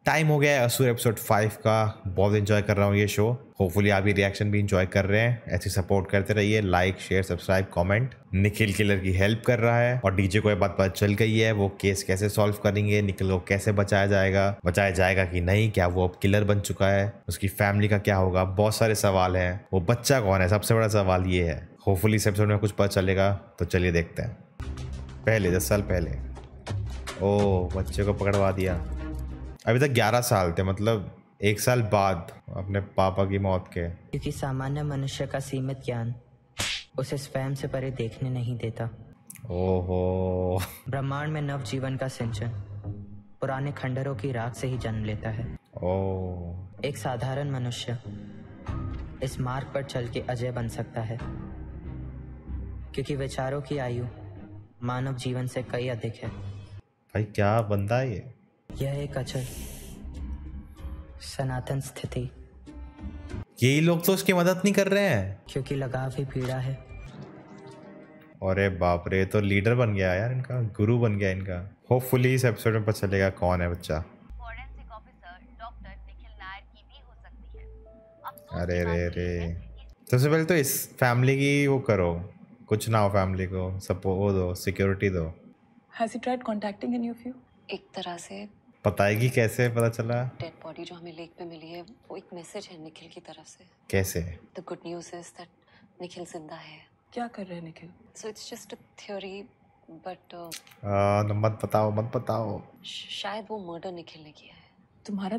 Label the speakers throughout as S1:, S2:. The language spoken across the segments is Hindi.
S1: टाइम हो गया है असुर एपिसोड 5 का। बहुत एंजॉय कर रहा हूँ ये शो। होपफुली आप ये रिएक्शन भी एंजॉय कर रहे हैं। ऐसे सपोर्ट करते रहिए, like share subscribe comment. Nikhil killer की हेल्प कर रहा है और डीजे को ये बात पता चल गई है वो केस कैसे सॉल्व करेंगे, निखिल को कैसे बचाया जाएगा कि नहीं, क्या वो अब किलर बन चुका है, उसकी फैमिली का क्या होगा। बहुत सारे सवाल हैं। वो बच्चा कौन है, सबसे बड़ा सवाल ये है। होपफुली इस एपिसोड में कुछ पता चलेगा, तो चलिए देखते हैं। पहले 10 साल पहले ओ बच्चे को पकड़वा दिया। अभी तक 11 साल थे, मतलब 1 साल बाद अपने पापा की मौत के।
S2: क्योंकि सामान्य मनुष्य का सीमित ज्ञान उसे स्वयं से परे देखने नहीं देता।
S1: ओहो।
S2: ब्रह्मांड में नव जीवन का सिंचन पुराने खंडरों की राख से ही जन्म लेता है।
S1: ओह।
S2: एक साधारण मनुष्य इस मार्ग पर चल के अजय बन सकता है, क्योंकि विचारों की आयु मानव जीवन से कई अधिक है।
S1: भाई क्या बंदा है ये।
S2: यह एक अचल सनातन स्थिति।
S1: यही लोग तो उसकी मदद नहीं कर रहे हैं।
S2: क्योंकि लगाव ही पीड़ा है।
S1: अरे बाप रे, तो लीडर बन गया यार, इनका गुरु बन गया इनका। होपफुली इस एपिसोड में पता चलेगा कौन है बच्चा।
S3: Forensic officer doctor Nikhil Nair की भी हो सकती है। अफसोस
S1: अरे
S3: की बात
S1: रे
S3: यह
S1: रे,
S3: है कि
S1: सबसे पहले तो इस फैमिली की वो करो, कुछ ना हो फैमिली को सपोर्ट वो दो, सिक्योरिटी दो।
S4: Has he tried contacting any of you?
S3: एक तरह से
S1: बताएगी कैसे पता चला?
S3: डेड बॉडी जो हमें लेक पे मिली है वो एक मैसेज है निखिल की तरफ से।
S1: कैसे?
S3: The good news is that Nikhil जिंदा है।
S4: क्या कर रहे हैं Nikhil?
S3: So it's just a theory but
S1: मत बताओ।
S3: शायद वो मर्डर निखिल ने किया है।
S4: तुम्हारा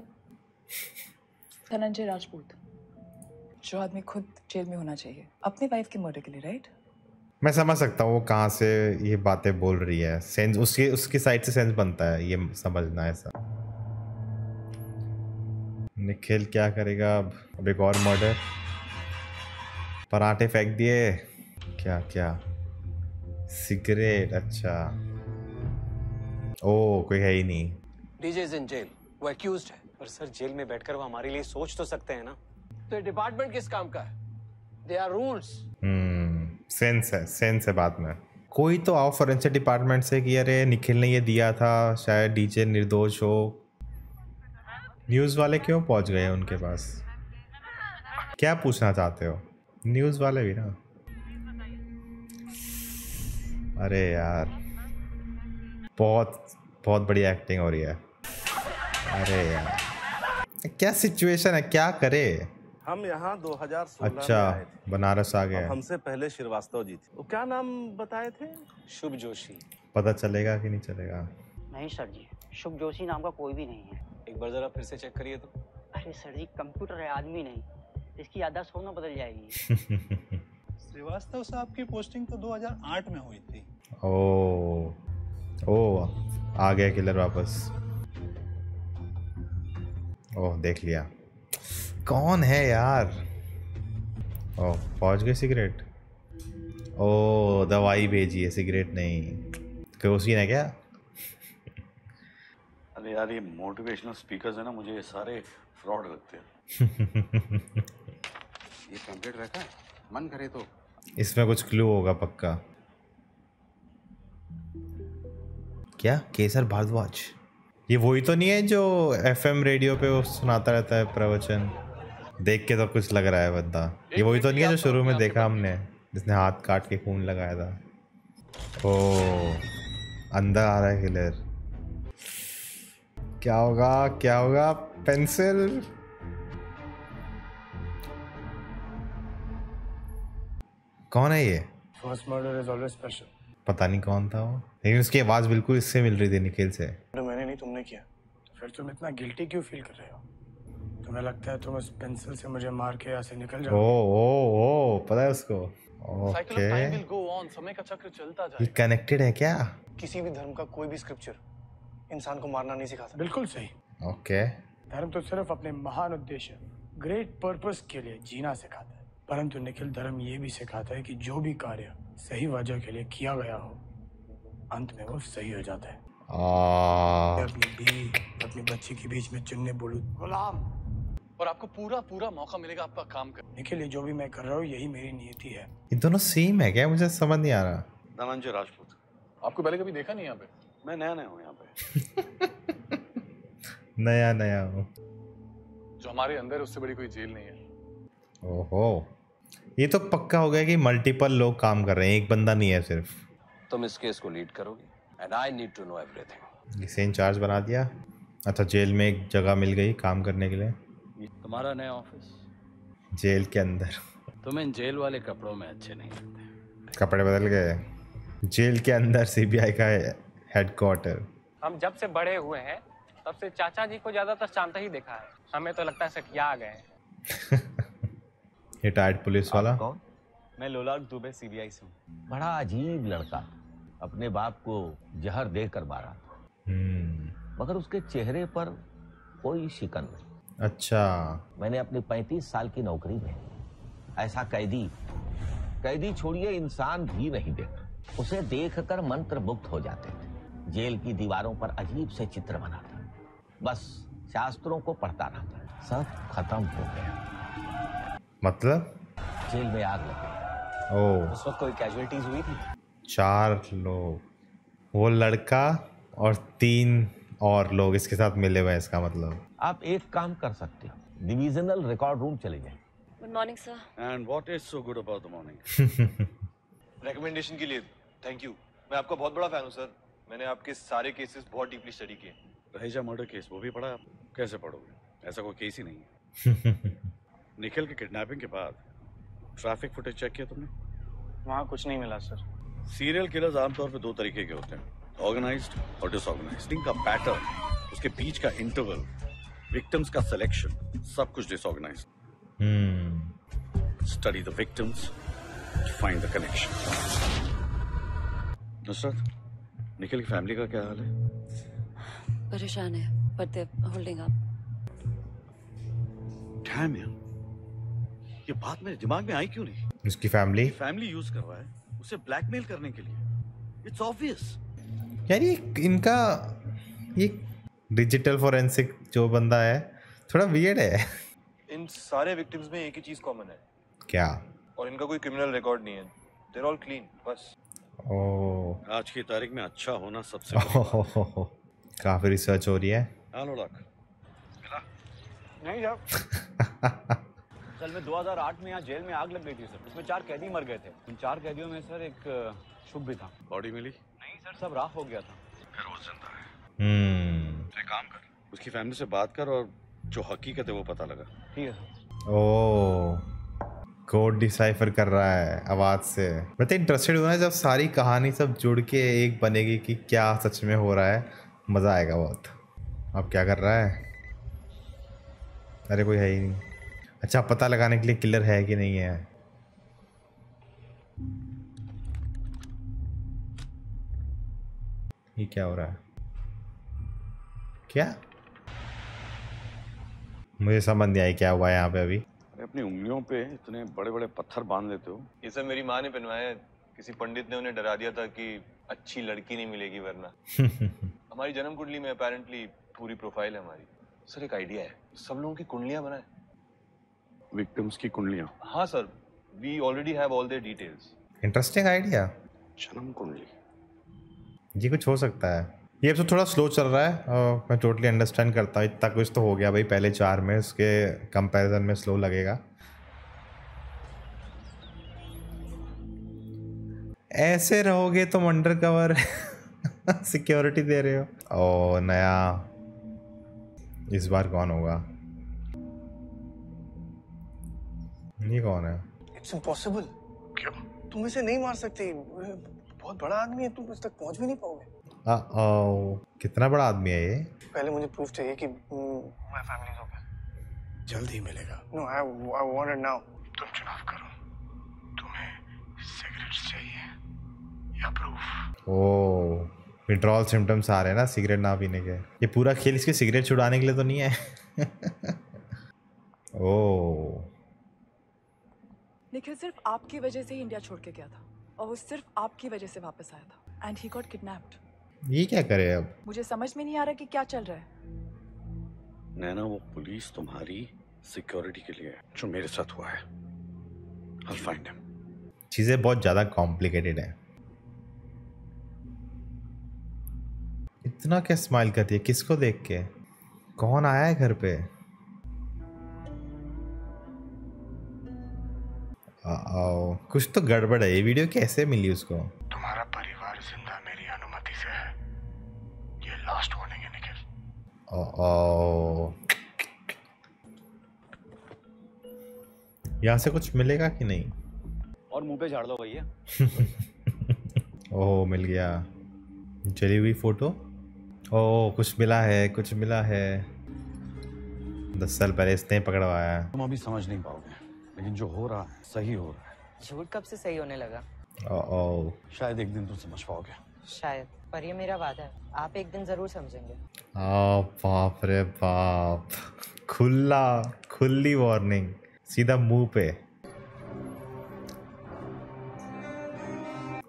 S4: धनंजय राजपूत, जो आदमी खुद जेल में होना चाहिए अपनी वाइफ के मर्डर के लिए, राइट?
S1: मैं समझ सकता हूँ वो कहाँ से ये बातें बोल रही है। सेंस उसकी साइड से सेंस बनता है, ये समझना ऐसा। निखिल क्या करेगा अब एक और मर्डर। पराठे फेंक दिए। क्या क्या सिगरेट, अच्छा। ओ कोई है ही नहीं।
S5: डीजे इज इन जेल, वो एक्यूज्ड है। पर सर जेल में बैठकर वो हमारे लिए सोच तो सकते हैं ना।
S6: तो डिपार्टमेंट किस काम का है? They are rules.
S1: सेंस है बात में। कोई तो आओ फॉरेंसिक डिपार्टमेंट से कि अरे निखिल ने ये दिया था, शायद डीजे निर्दोष हो। न्यूज़ वाले क्यों पहुंच गए उनके पास? क्या पूछना चाहते हो न्यूज़ वाले भी ना? अरे यार बहुत बहुत बड़ी एक्टिंग हो रही है। अरे यार क्या सिचुएशन है, क्या करे?
S7: हम यहाँ 2016
S1: अच्छा
S7: में आए थे।
S1: बनारस आ गए।
S7: हमसे पहले श्रीवास्तव जी थे। वो क्या नाम बताए थे?
S5: शुभ जोशी।
S1: पता चलेगा कि नहीं चलेगा?
S8: नहीं सर जी, शुभ जोशी नाम का कोई भी नहीं है।
S5: एक बार जरा फिर से चेक करिए तो।
S8: अरे सर जी, कंप्यूटर है, आदमी नहीं। इसकी याददाश्त हो ना बदल जाएगी।
S9: श्रीवास्तव साहब की पोस्टिंग तो 2008 में हुई थी।
S1: ओ आ गया किलर वापस। ओह देख लिया कौन है यार। ओह पहुंच गए सिगरेट। ओ दवाई भेजी है, सिगरेट नहीं। केरोसिन है क्या?
S10: अरे यार ये मोटिवेशनल स्पीकर्स है ना, मुझे ये सारे फ्रॉड लगते हैं।
S11: ये टेम्पलेट रहता है, मन करे तो।
S1: इसमें कुछ क्लू होगा पक्का। क्या केसर भारद्वाज? ये वही तो नहीं है जो एफएम रेडियो पे वो सुनाता रहता है प्रवचन? देख के तो कुछ लग रहा है बंदा। ये वही तो नहीं है जो शुरू में देखा हमने, जिसने हाथ काट के खून लगाया था? ओ अंदर आ रहा है किलर। क्या होगा क्या होगा? पेंसिल। कौन है ये?
S6: First murder is always special.
S1: पता नहीं कौन था वो, लेकिन उसकी आवाज बिल्कुल इससे मिल रही थी, निखिल से।
S6: मैंने नहीं, तुमने किया। तो फिर तुम इतना गिल्टी क्यों फील कर रहे हो? तुम्हें लगता है तुम उस पेंसिल से मुझे मार के यहाँ से निकल जाओगे?
S1: ओ पता है उसको।
S9: Cycle of time will go on, समय का चक्र चलता जाएगा।
S1: ये कनेक्टेड है क्या?
S6: किसी भी धर्म का कोई भी स्क्रिप्चर इंसान को मारना नहीं सिखाता। बिल्कुल सही।
S1: ओके।
S6: धर्म तो सिर्फ अपने महान उद्देश्य, ग्रेट पर्पस के लिए जीना सिखाता है, परंतु निखिल धर्म ये भी सिखाता है कि जो भी कार्य सही वजह के लिए किया गया हो, अंत में वो सही हो जाता है। अपनी बीवी अपनी बच्ची के बीच में चुनने बोलूं गुलाम,
S9: और आपको पूरा मौका मिलेगा आपका काम कर।
S6: निखिल ये जो भी मैं कर रहा हूँ यही मेरी नियति है।
S1: ये दोनों सेम है क्या? मुझे समझ नहीं आ रहा।
S10: धनंजय राजपूत।
S9: आपको पहले कभी देखा नहीं यहाँ पे?
S10: मैं नया हूँ यहाँ पे।
S1: नया नया हो।
S9: जो हमारे अंदर है उससे बड़ी कोई जेल नहीं है।
S1: ओहो, ये तो पक्का हो गया कि मल्टीपल लोग काम कर रहे हैं, एक बंदा नहीं है सिर्फ।
S12: तुम इस केस को लीड करोगी and I need to know everything.
S1: इसे इंचार्ज बना दिया। अच्छा, जेल में एक जगह मिल गई काम करने के लिए,
S10: तुम्हारा नया ऑफिस
S1: जेल के अंदर।
S10: तुम इन जेल वाले कपड़ों में अच्छे नहीं लगते।
S1: कपड़े बदल गए। जेल के अंदर सीबीआई का हेडक्वार्टर।
S5: हम जब से बड़े हुए हैं तब से चाचा जी को ज्यादातर शांत ही देखा है। हमें तो लगता है सठिया आ गए हैं।
S1: रिटायर्ड पुलिस वाला।
S13: कौन?
S5: मैं लोलार्क दुबे सीबीआई से हूँ।
S13: बड़ा अजीब लड़का, अपने बाप को जहर देकर मारा, मगर उसके चेहरे पर कोई शिकन नहीं।
S1: अच्छा।
S13: मैंने अपनी 35 साल की नौकरी में ऐसा कैदी छोड़िए इंसान भी नहीं देखा। उसे देखकर मंत्र मुग्ध हो जाते थे। जेल की दीवारों पर अजीब से चित्र बनाता, बस शास्त्रों को पढ़ता रहता। सब खत्म हो गया।
S1: मतलब?
S13: जेल में आग लग गई।
S1: ओह,
S5: उस वक्त कोई कैजुअलिटीज हुई थी?
S1: 4 लोग, वो लड़का और 3 और लोग इसके साथ मिले हुए हैं। इसका मतलब
S13: आप एक काम कर सकते हो, डिविजनल रिकॉर्ड रूम चले जाएं।
S3: Good morning sir.
S10: And what is so good about the morning?
S14: Recommendation के लिए थैंक यू। मैं आपका बहुत बड़ा फैन हूँ सर। मैंने आपके सारे केसेस बहुत डीपली स्टडी किए।
S10: रहेजा मर्डर केस वो भी पढ़ा आप? कैसे पढ़ोगे, ऐसा कोई केस ही नहीं है। निखिल के किडनैपिंग के बाद ट्रैफिक फुटेज चेक किया तुमने?
S5: वहाँ कुछ नहीं मिला सर।
S10: सीरियल किलर्स आमतौर पे 2 तरीके के होते हैं, ऑर्गेनाइज्ड और डिसऑर्गेनाइज्ड। इनका पैटर्न, उसके बीच का इंटरवल, विक्टिम्स का सिलेक्शन, सब कुछ disorganised. Study the victims, find the connection. Nusrat, Nikhil की फैमिली का क्या हाल है?
S3: परेशान है, but they holding up.
S10: Dam यार, ये बात मेरे दिमाग में आई क्यों नहीं?
S1: उसकी फैमिली
S10: यूज कर रहा है उसे ब्लैकमेल करने के लिए। It's obvious.
S1: यार ये इनका ये डिजिटल फोरेंसिक जो बंदा है थोड़ा वियर्ड है।
S14: इन सारे विक्टिम्स में एक ही चीज कॉमन है।
S1: क्या?
S14: और इनका कोई क्रिमिनल रिकॉर्ड नहीं है। दे आर ऑल क्लीन, बस।
S1: ओह,
S10: आज की तारीख में अच्छा होना सबसे
S1: काफी रिसर्च हो रही है।
S10: Hello luck.
S5: नहीं जाओ।
S15: असल में 2008 में यहाँ जेल में आग लग गई थी सर। इसमें 4 कैदी मर गए थे। उन 4 कैदियों में सर एक शुभ भी था।
S10: बॉडी मिली?
S15: नहीं सर, सब राख हो गया था।
S10: फिर वो जिंदा है। एक काम कर, उसकी फैमिली से बात कर और जो हकीकत है वो पता लगा।
S15: ठीक है सर।
S1: ओह, कोड डिसाइफर कर रहा है आवाज से। मैं तो इंटरेस्टेड हुआ ना जब सारी कहानी सब जुड़ के एक बनेगी कि क्या सच में हो रहा है। मजा आएगा बहुत। अब क्या कर रहा है? अरे कोई है ही नहीं। अच्छा, पता लगाने के लिए किलर है कि नहीं है। ये क्या हो रहा है? क्या? मुझे समझ नहीं आई क्या हुआ यहाँ पे अभी।
S10: अपनी उंगलियों पे इतने बड़े बड़े पत्थर बांध लेते हो?
S14: ये सब मेरी माँ ने पहनवाया है। किसी पंडित ने उन्हें डरा दिया था कि अच्छी लड़की नहीं मिलेगी वरना। हमारी जन्म कुंडली में अपेरेंटली पूरी प्रोफाइल है हमारी। सर एक आइडिया है, सब लोगों की कुंडलियां बनाए।
S10: विक्टिम्स की कुंडलियां?
S14: हाँ sir, we already have all their details.
S1: Interesting idea.
S10: जन्म कुंडली,
S1: ये कुछ हो सकता है। ये एपिसोड थोड़ा स्लो चल रहा है और मैं टोटली अंडरस्टैंड करता हूँ। इतना कुछ तो हो गया भाई पहले 4 में, उसके कंपैरिजन में स्लो लगेगा। ऐसे रहोगे तुम अंडर कवर सिक्योरिटी दे रहे हो। ओ नया, इस बार कौन होगा? ये कौन है?
S6: It's impossible. क्यों? तुम इसे नहीं मार सकते। बहुत बड़ा आदमी है, तुम इस तक पहुंच भी नहीं पाओगे।
S1: कितना बड़ा आदमी है ये?
S6: पहले मुझे प्रूफ चाहिए कि मैं फैमिली होगा। जल्द ही मिलेगा। No, I want it now. तुम चुनाव करो। तुम्हें सिगरेट्स चाहिए या प्रूफ?
S1: ओह, विड्रॉल सिम्टम्स आ रहे हैं ना सिगरेट ना पीने के। ये पूरा खेल इसके सिगरेट छुड़ाने के लिए तो नहीं है। ओह,
S4: निखिल सिर्फ आपकी वजह से ही इंडिया छोड़ के गया था और वो सिर्फ आपकी वजह से वापस आया था। And he got kidnapped.
S1: ये क्या करे अब?
S4: मुझे समझ में नहीं आ रहा कि क्या चल रहा है।
S10: नैना, वो पुलिस तुम्हारी सिक्योरिटी के लिए है। जो मेरे साथ हुआ है, I'll find him।
S1: चीजें बहुत ज्यादा कॉम्प्लिकेटेड है। इतना क्या स्माइल करती है? किसको देख के? कौन आया है घर पे? कुछ तो गड़बड़ है। ये वीडियो कैसे मिली उसको?
S6: तुम्हारा परिवार जिंदा मेरी अनुमति से है। ये लास्ट वार्निंग है निखिल।
S1: यहाँ से कुछ मिलेगा कि नहीं?
S15: और मुंह पे झाड़ दो भैया।
S1: ओह मिल गया। जली हुई फोटो। ओह कुछ मिला है, कुछ मिला है। 10 साल पहले इसने पकड़वाया।
S10: तुम अभी समझ नहीं पाओगे, लेकिन जो हो रहा है सही हो रहा है।
S2: झूठ कब से सही होने लगा?
S1: ओह
S10: शायद एक दिन तुम समझ पाओगे।
S2: शायद, पर ये मेरा वादा है, आप एक दिन जरूर समझेंगे।
S1: बाप रे बाप, खुली वार्निंग सीधा मुंह पे।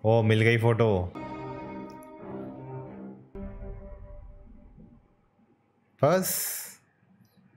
S1: ओ मिल गई फोटो। बस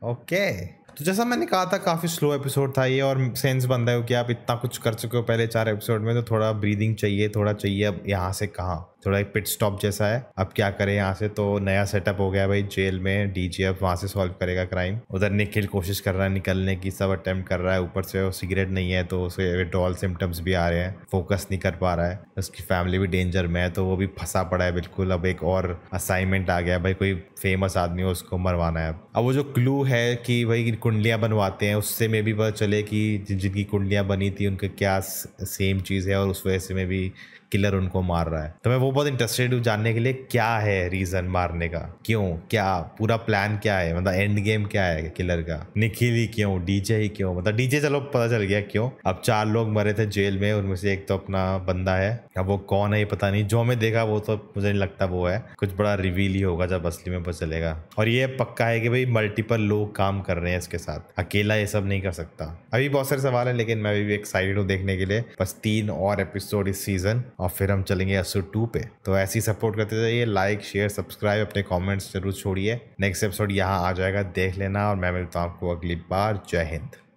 S1: ओके। तो जैसा मैंने कहा था काफ़ी स्लो एपिसोड था ये, और सेंस बनता है कि आप इतना कुछ कर चुके हो पहले 4 एपिसोड में, तो थोड़ा ब्रीदिंग चाहिए, थोड़ा चाहिए। अब यहाँ से कहाँ, थोड़ा एक पिट स्टॉप जैसा है। अब क्या करें यहाँ से? तो नया सेटअप हो गया भाई जेल में। डीजे अब वहाँ से सॉल्व करेगा क्राइम। उधर निखिल कोशिश कर रहा है निकलने की, सब अटेम्प्ट कर रहा है। ऊपर से वो सिगरेट नहीं है तो उसे विड्रॉल सिम्टम्स भी आ रहे हैं, फोकस नहीं कर पा रहा है। उसकी फैमिली भी डेंजर में है, तो वो भी फंसा पड़ा है बिल्कुल। अब एक और असाइनमेंट आ गया भाई, कोई फेमस आदमी हो उसको मरवाना है। अब वो जो क्लू है कि भाई कुंडलियाँ बनवाते हैं, उससे में भी पता चले कि जिनकी कुंडलियाँ बनी थी उनके क्या सेम चीज़ है, और उस वजह से में भी किलर उनको मार रहा है। तो मैं वो बहुत इंटरेस्टेड हूँ जानने के लिए क्या है रीजन मारने का, क्यों, क्या पूरा प्लान क्या है, मतलब एंड गेम क्या है किलर का। निखिल ही क्यों, डीजे ही क्यों? मतलब डीजे चलो पता चल गया क्यों। अब 4 लोग मरे थे जेल में, उनमें से एक तो अपना बंदा है। अब वो कौन है ये पता नहीं, जो हमें देखा वो तो मुझे नहीं लगता वो है। कुछ बड़ा रिवील ही होगा जब असली में पता चलेगा। और ये पक्का है कि भाई मल्टीपल लोग काम कर रहे हैं इसके साथ, अकेला ये सब नहीं कर सकता। अभी बहुत सारे सवाल हैं, लेकिन मैं भी एक्साइटेड हूँ देखने के लिए। बस 3 और एपिसोड इस सीजन, और फिर हम चलेंगे असुर 2 पे। तो ऐसे ही सपोर्ट करते जाइए, लाइक शेयर सब्सक्राइब, अपने कमेंट्स जरूर छोड़िए। नेक्स्ट एपिसोड यहाँ आ जाएगा, देख लेना। और मैं मिलता हूँ आपको अगली बार। जय हिंद।